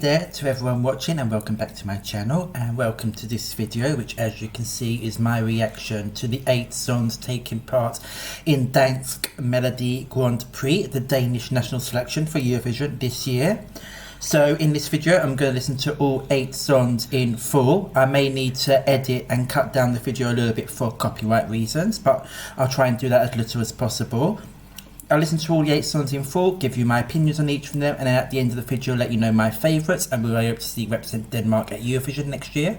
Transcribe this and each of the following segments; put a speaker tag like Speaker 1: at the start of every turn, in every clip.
Speaker 1: there to everyone watching, and welcome back to my channel, and welcome to this video, which as you can see is my reaction to the 8 songs taking part in Dansk Melodi Grand Prix, the Danish national selection for Eurovision this year. So in this video I'm going to listen to all 8 songs in full. I may need to edit and cut down the video a little bit for copyright reasons, but I'll try and do that as little as possible. I'll listen to all the 8 songs in full, give you my opinions on each of them, and then at the end of the video let you know my favourites and we'll be able to see represent Denmark at Eurovision next year.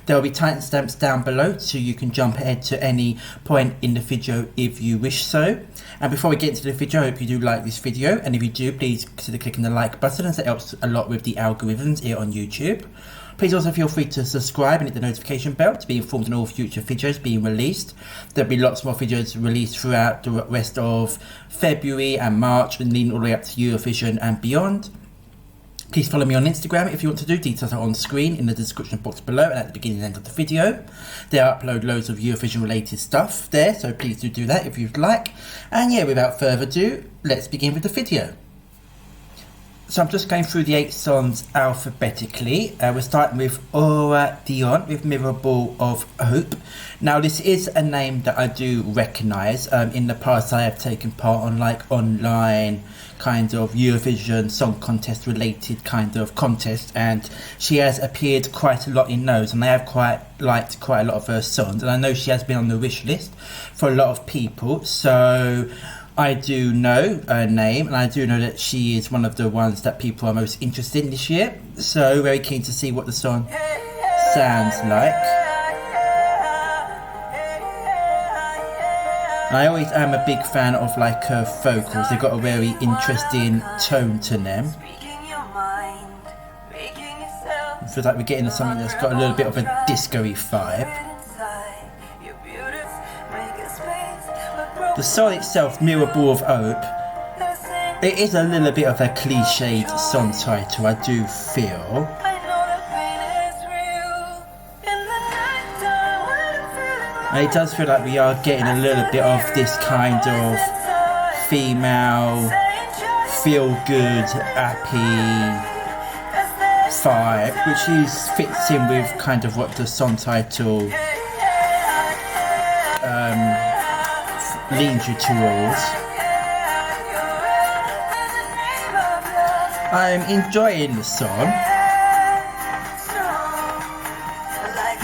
Speaker 1: There will be timestamps down below so you can jump ahead to any point in the video if you wish so. And before we get into the video, I hope you do like this video, and if you do, please consider clicking the like button as it helps a lot with the algorithms here on YouTube. Please also feel free to subscribe and hit the notification bell to be informed on all future videos being released. There'll be lots more videos released throughout the rest of February and March and leading all the way up to Eurovision and beyond. Please follow me on Instagram if you want to do. Details are on screen in the description box below and at the beginning and end of the video. There I upload loads of Eurovision related stuff there, so please do that if you'd like. And yeah, without further ado, let's begin with the video. So I'm just going through the 8 songs alphabetically. We're starting with Dione with Mirrorball of Hope. Now this is a name that I do recognise. In the past I have taken part on like online kind of Eurovision Song Contest related kind of contest, and she has appeared quite a lot in those, and I have liked quite a lot of her songs, and I know she has been on the wish list for a lot of people, so I do know her name, and I do know that she is one of the ones that people are most interested in this year. So very keen to see what the song sounds like. I always am a big fan of like her vocals. They've got a very interesting tone to them. I feel like we're getting into something that's got a little bit of a disco-y vibe. The song itself, Mirrorball of Hope, it is a little bit of a cliched song title, I do feel. And it does feel like we are getting a little bit of this kind of female, feel-good, happy vibe, which fits in with kind of what the song title leans you towards. I'm enjoying the song.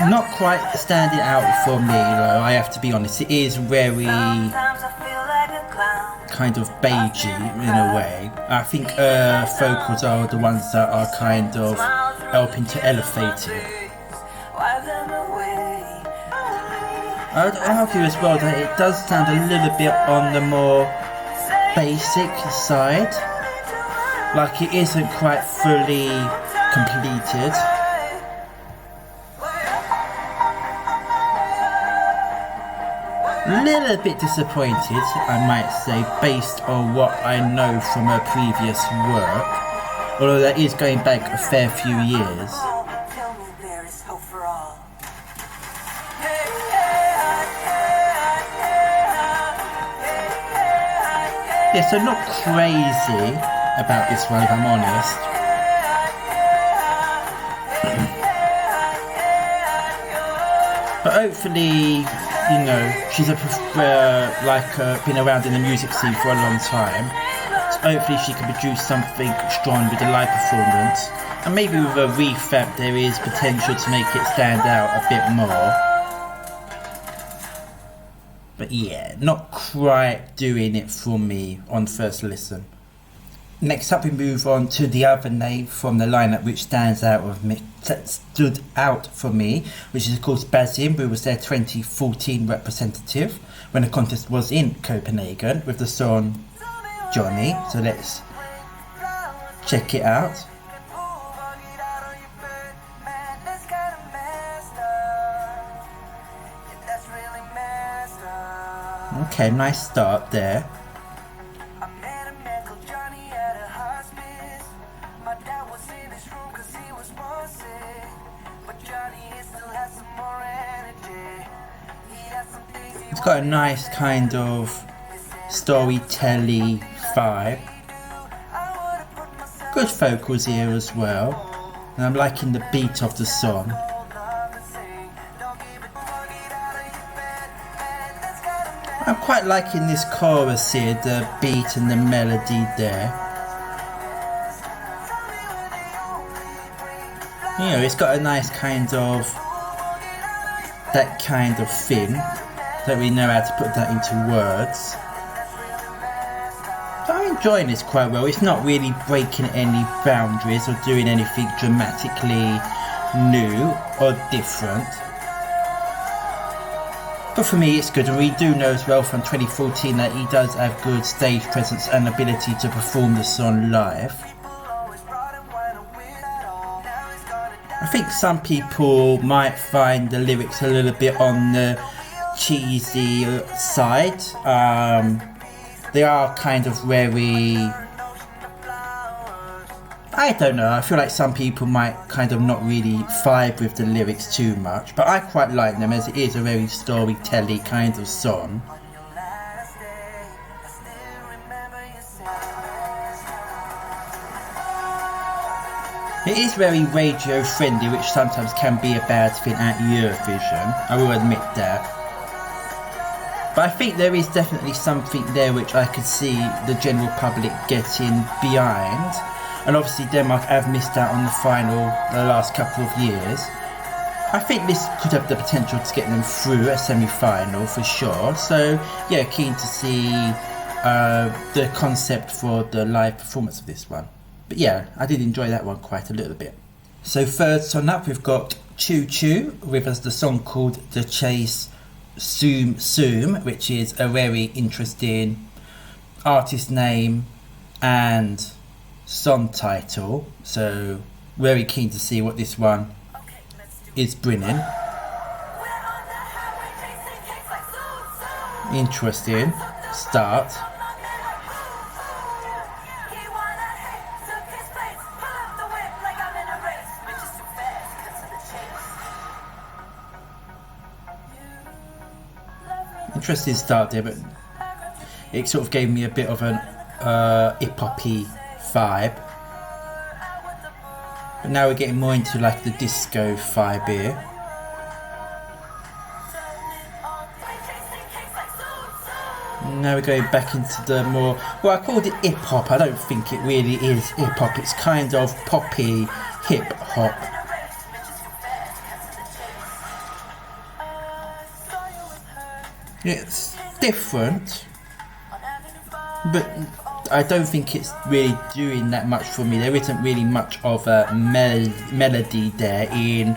Speaker 1: Not quite standing out for me though, I have to be honest. It is very kind of beigey in a way. I think vocals are the ones that are kind of helping to elevate it. I would argue as well that it does sound a little bit on the more basic side, like it isn't quite fully completed. A little bit disappointed, I might say, based on what I know from her previous work, although that is going back a fair few years. Yeah, so not crazy about this one if I'm honest. But hopefully, you know, she's been around in the music scene for a long time. So hopefully she can produce something strong with a live performance. And maybe with a revamp there is potential to make it stand out a bit more. But yeah, not quite doing it for me on first listen. Next up we move on to the other name from the lineup which stood out for me, which is of course Basim, who was their 2014 representative when the contest was in Copenhagen with the song Johnny. So let's check it out. Okay, nice start there. It's got a nice kind of storytelling vibe. Good vocals here as well. and I'm liking the beat of the song. I'm quite liking this chorus here, the beat and the melody there. You know, it's got a nice kind of, that kind of thing. Don't really know how to put that into words. But I'm enjoying this quite well. It's not really breaking any boundaries or doing anything dramatically new or different. But for me it's good, and we do know as well from 2014 that he does have good stage presence and ability to perform the song live. I think some people might find the lyrics a little bit on the cheesy side. They are kind of very, I don't know, I feel like some people might kind of not really vibe with the lyrics too much, but I quite like them as it is a very storytelling kind of song. It is very radio friendly, which sometimes can be a bad thing at Eurovision, I will admit that. But I think there is definitely something there which I could see the general public getting behind. And obviously Denmark have missed out on the final the last couple of years. I think this could have the potential to get them through a semi-final for sure. So yeah, keen to see the concept for the live performance of this one. But yeah, I did enjoy that one quite a little bit. So third song up, we've got Choo Choo with us the song called The Chase Zoom Zoom, which is a very interesting artist name and song title. So very keen to see what this one is bringing. Interesting start. Interesting start there, but it sort of gave me a bit of an hip-hoppy vibe. But now we're getting more into like the disco vibe here. Now we're going back into the more, well, I called it hip-hop. I don't think it really is hip-hop. It's kind of poppy hip-hop. It's different, but I don't think it's really doing that much for me. There isn't really much of a melody there in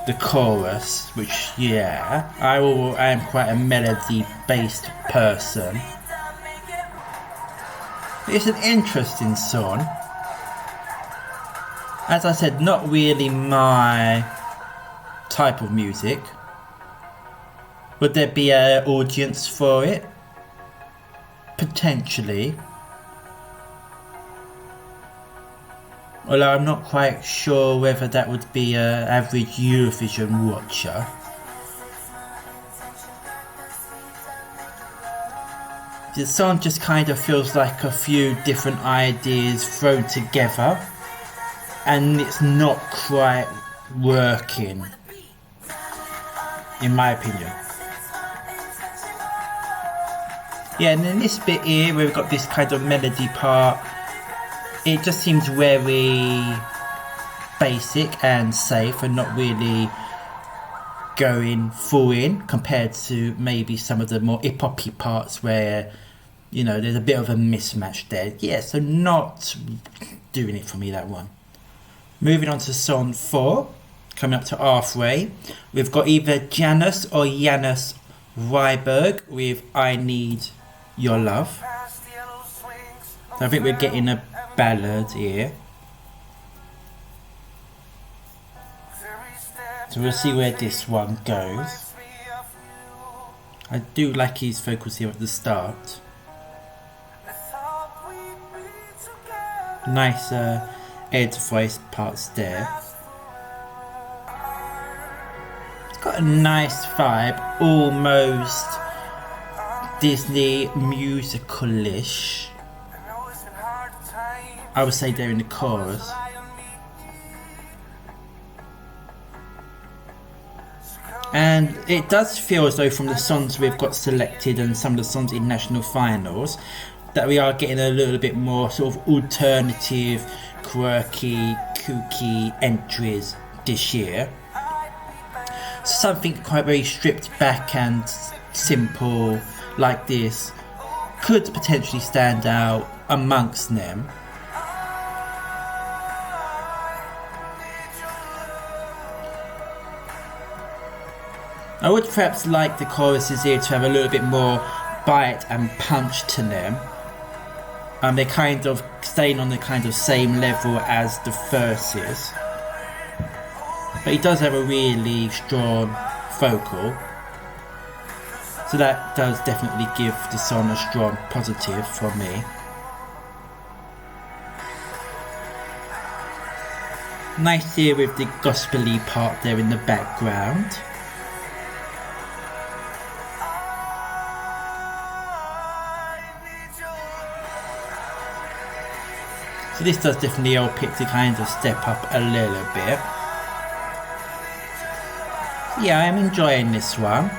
Speaker 1: the chorus, which, yeah, I am quite a melody-based person. It's an interesting song. As I said, not really my type of music. Would there be an audience for it? Potentially. Although I'm not quite sure whether that would be an average Eurovision watcher. The song just kind of feels like a few different ideas thrown together, and it's not quite working, in my opinion. Yeah, and then this bit here, where we've got this kind of melody part, it just seems very basic and safe and not really going full in compared to maybe some of the more hip-hoppy parts where, you know, there's a bit of a mismatch there. Yeah, so not doing it for me, that one. Moving on to song 4, coming up to halfway, we've got either Janus or Janus Wiberg with I Need Your Love. So I think we're getting a ballad here. So we'll see where this one goes. I do like his vocals here at the start. Nice Ed voice parts there. It's got a nice vibe, almost Disney musical-ish. I would say there in the chorus. And it does feel as though from the songs we've got selected and some of the songs in national finals that we are getting a little bit more sort of alternative, quirky, kooky entries this year. Something quite very stripped back and simple like this could potentially stand out amongst them. I would perhaps like the choruses here to have a little bit more bite and punch to them. They're kind of staying on the kind of same level as the verses. But he does have a really strong vocal. So that does definitely give the song a strong positive for me. Nice here with the gospel-y part there in the background. So this does definitely help it to kind of step up a little bit. Yeah, I'm enjoying this one.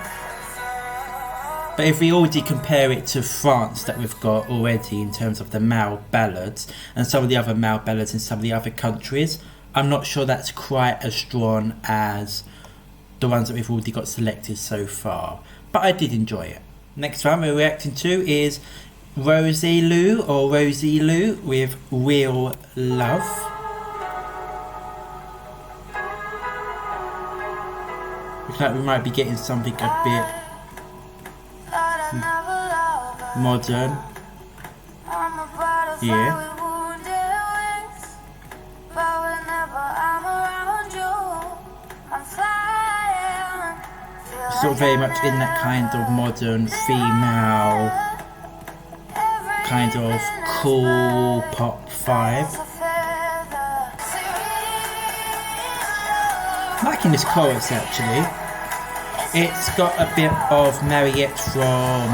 Speaker 1: But if we already compare it to France that we've got already in terms of the male ballads and some of the other male ballads in some of the other countries, I'm not sure that's quite as strong as the ones that we've already got selected so far. But I did enjoy it. Next one we're reacting to is RoseeLu or RoseeLu with Real Love. Looks like we might be getting something a bit modern. Yeah. Sort of very much in that kind of modern female kind of cool pop vibe. Liking this chorus actually. It's got a bit of Mariette from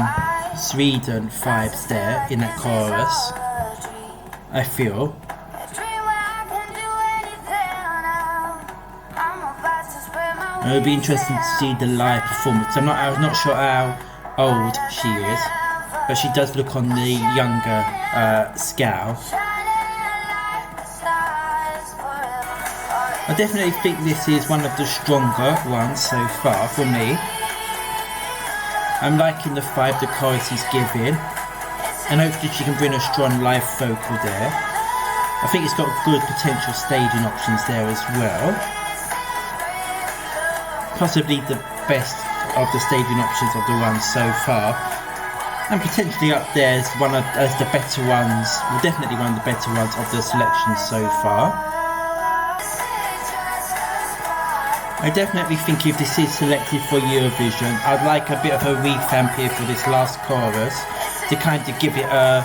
Speaker 1: Sweden vibes there in that chorus, I feel. It'll be interesting to see the live performance. I'm not sure how old she is, but she does look on the younger scale. I definitely think this is one of the stronger ones so far for me. I'm liking the vibe the chorus is giving, and hopefully she can bring a strong live vocal there. I think it's got good potential staging options there as well. Possibly the best of the staging options of the ones so far. And potentially up there as the better ones, well, definitely one of the better ones of the selection so far. I definitely think if this is selected for Eurovision, I'd like a bit of a revamp here for this last chorus to kind of give it a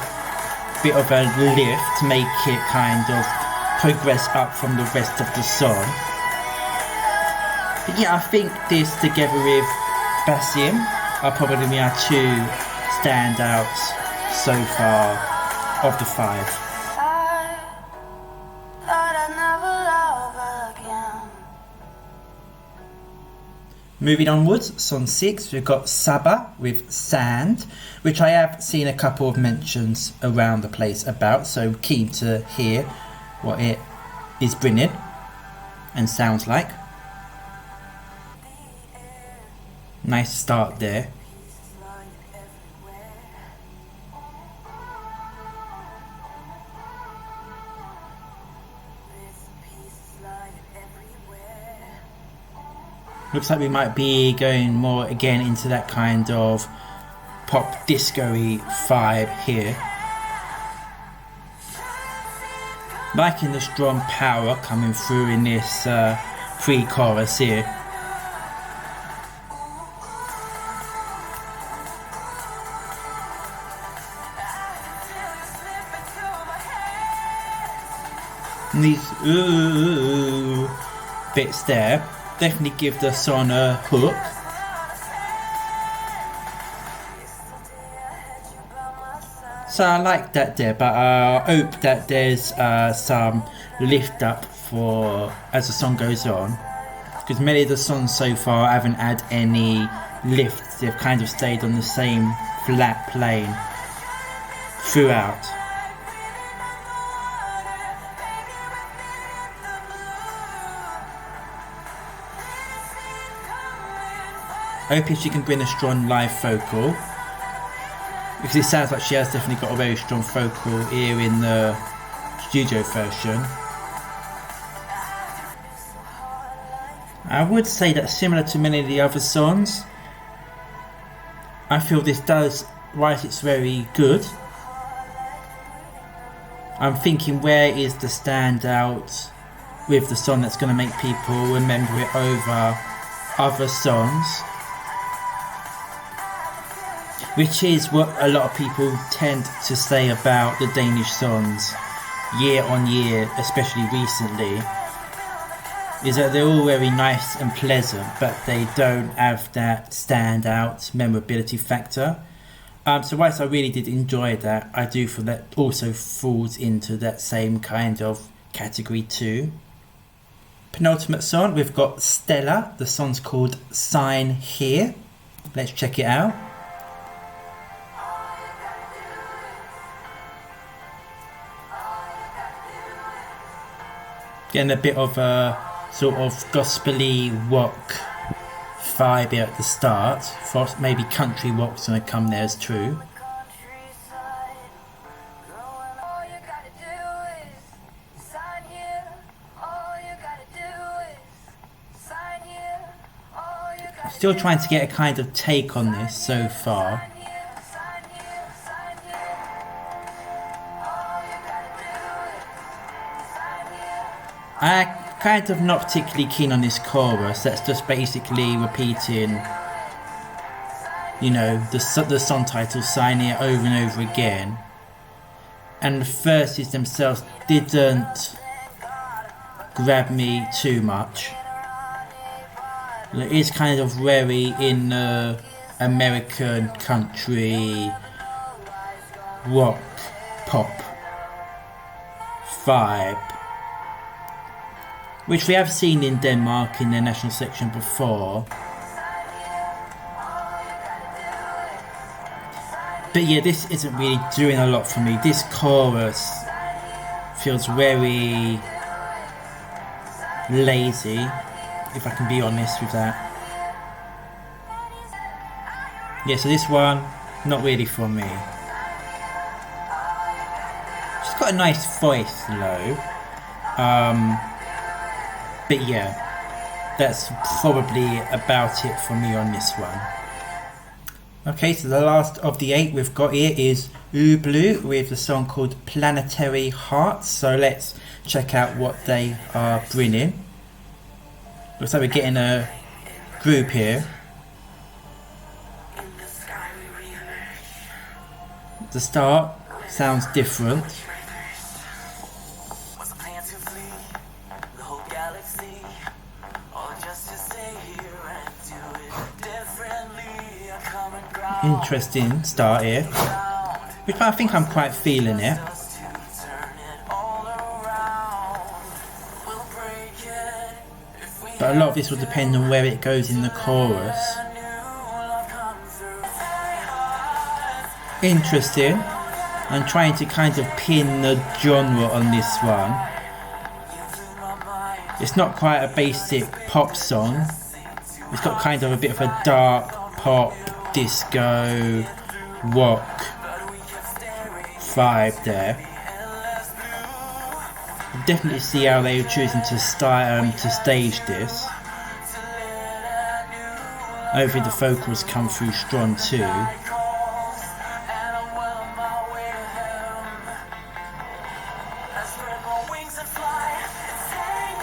Speaker 1: bit of a lift, to make it kind of progress up from the rest of the song. But yeah, I think this together with Basim are probably my two standouts so far of the five. Moving onwards, song 6, we've got Saba with Sand, which I have seen a couple of mentions around the place about, so keen to hear what it is bringing and sounds like. Nice start there. Looks like we might be going more again into that kind of pop disco-y vibe here. Liking the strong power coming through in this pre-chorus here. And these ooh bits there definitely give the song a hook. So I like that there, but I hope that there's some lift up for as the song goes on, because many of the songs so far haven't had any lifts. They've kind of stayed on the same flat plane throughout. I hope she can bring a strong live vocal, because it sounds like she has definitely got a very strong vocal here in the studio version. I would say that similar to many of the other songs, I feel this does, whilst it's very good, I'm thinking where is the standout with the song that's going to make people remember it over other songs, which is what a lot of people tend to say about the Danish songs year on year, especially recently, is that they're all very nice and pleasant, but they don't have that standout memorability factor. So whilst I really did enjoy that, I do feel that also falls into that same kind of category too. Penultimate song, we've got Stella. The song's called Sign Here. Let's check it out. Getting a bit of a sort of gospel-y rock vibe here at the start. Thought maybe country rock's gonna come there as true. Still trying to get a kind of take on this so far. I'm kind of not particularly keen on this chorus. That's just basically repeating, you know, the song title Sign Here over and over again. And the verses themselves didn't grab me too much. It is kind of very in the American country rock pop vibe, which we have seen in Denmark in their national section before. But yeah, this isn't really doing a lot for me. This chorus feels very lazy, if I can be honest with that. Yeah, so this one, not really for me. She's got a nice voice though. But yeah, that's probably about it for me on this one. Okay, so the last of the 8 we've got here is Ublu with a song called Planetary Hearts. So let's check out what they are bringing. Looks like we're getting a group here. The start sounds different. Interesting start here, which I think I'm quite feeling it. But a lot of this will depend on where it goes in the chorus. Interesting. I'm trying to kind of pin the genre on this one. It's not quite a basic pop song. It's got kind of a bit of a dark pop, disco, rock vibe there. Definitely see how they were choosing to stage this. Hopefully the vocals come through strong too.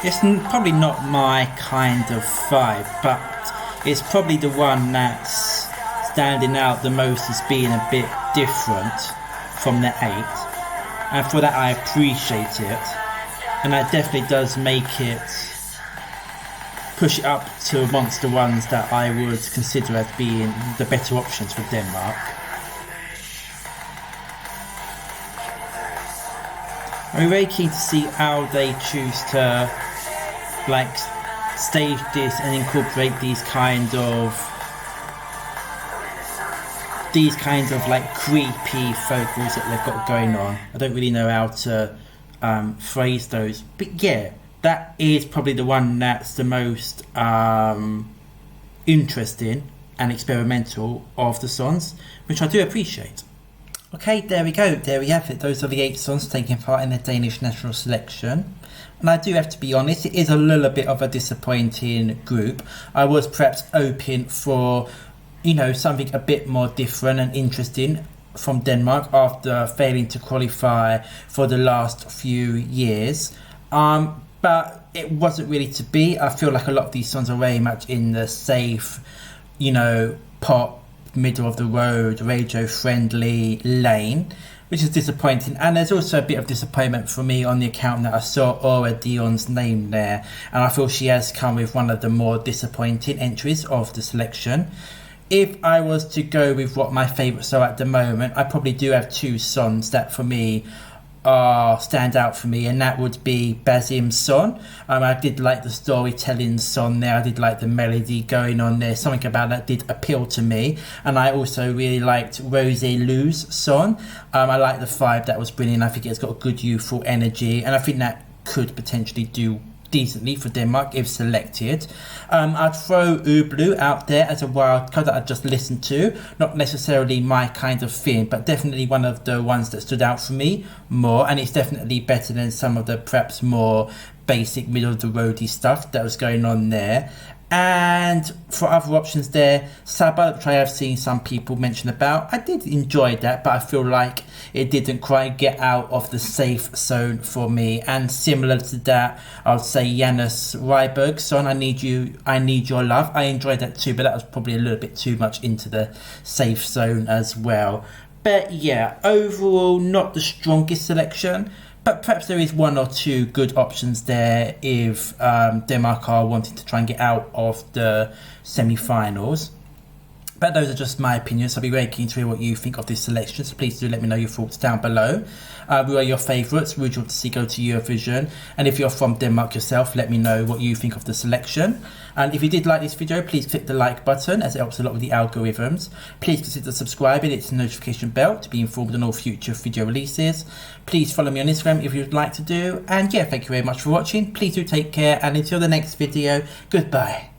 Speaker 1: It's probably not my kind of vibe, but it's probably the one that's standing out the most as being a bit different from the 8. And for that I appreciate it. And that definitely does make it, push it up to amongst the ones that I would consider as being the better options for Denmark. I'm very keen to see how they choose to stage this and incorporate these kind of like creepy vocals that they've got going on. I don't really know how to phrase those, but yeah, that is probably the one that's the most interesting and experimental of the songs, which I do appreciate. Okay, there we go, there we have it. Those are the 8 songs taking part in the Danish national selection. And I do have to be honest, it is a little bit of a disappointing group. I was perhaps hoping for, you know, something a bit more different and interesting from Denmark after failing to qualify for the last few years. But it wasn't really to be. I feel like a lot of these songs are very much in the safe, you know, pop, middle of the road, radio friendly lane, which is disappointing. And there's also a bit of disappointment for me on the account that I saw Dione's name there, and I feel she has come with one of the more disappointing entries of the selection. If I was to go with what my favourites are at the moment, I probably do have 2 songs that for me stand out for me, and that would be Basim's song. I did like the storytelling song there, I did like the melody going on there, something about that did appeal to me. And I also really liked RoseeLu's song. I like the vibe that was brilliant. I think it's got a good youthful energy, and I think that could potentially do decently for Denmark if selected. I'd throw Ublu out there as a wild card that I'd just listened to. Not necessarily my kind of thing, but definitely one of the ones that stood out for me more, and it's definitely better than some of the perhaps more basic middle of the roady stuff that was going on there. And for other options there, Saba, which I have seen some people mention about, I did enjoy that, but I feel like it didn't quite get out of the safe zone for me. And similar to that, I would say Janus Wiberg song, I Need Your Love. I enjoyed that too, but that was probably a little bit too much into the safe zone as well. But yeah, overall not the strongest selection, but perhaps there is 1 or 2 good options there if Denmark are wanting to try and get out of the semi-finals. But those are just my opinions. I'll be very keen to hear what you think of this selection, so please do let me know your thoughts down below. Who are your favourites? Who would you want to see go to Eurovision? And if you're from Denmark yourself, let me know what you think of the selection. And if you did like this video, please click the like button, as it helps a lot with the algorithms. Please consider subscribing, hit the notification bell to be informed on all future video releases. Please follow me on Instagram if you'd like to do. And yeah, thank you very much for watching. Please do take care, and until the next video, goodbye.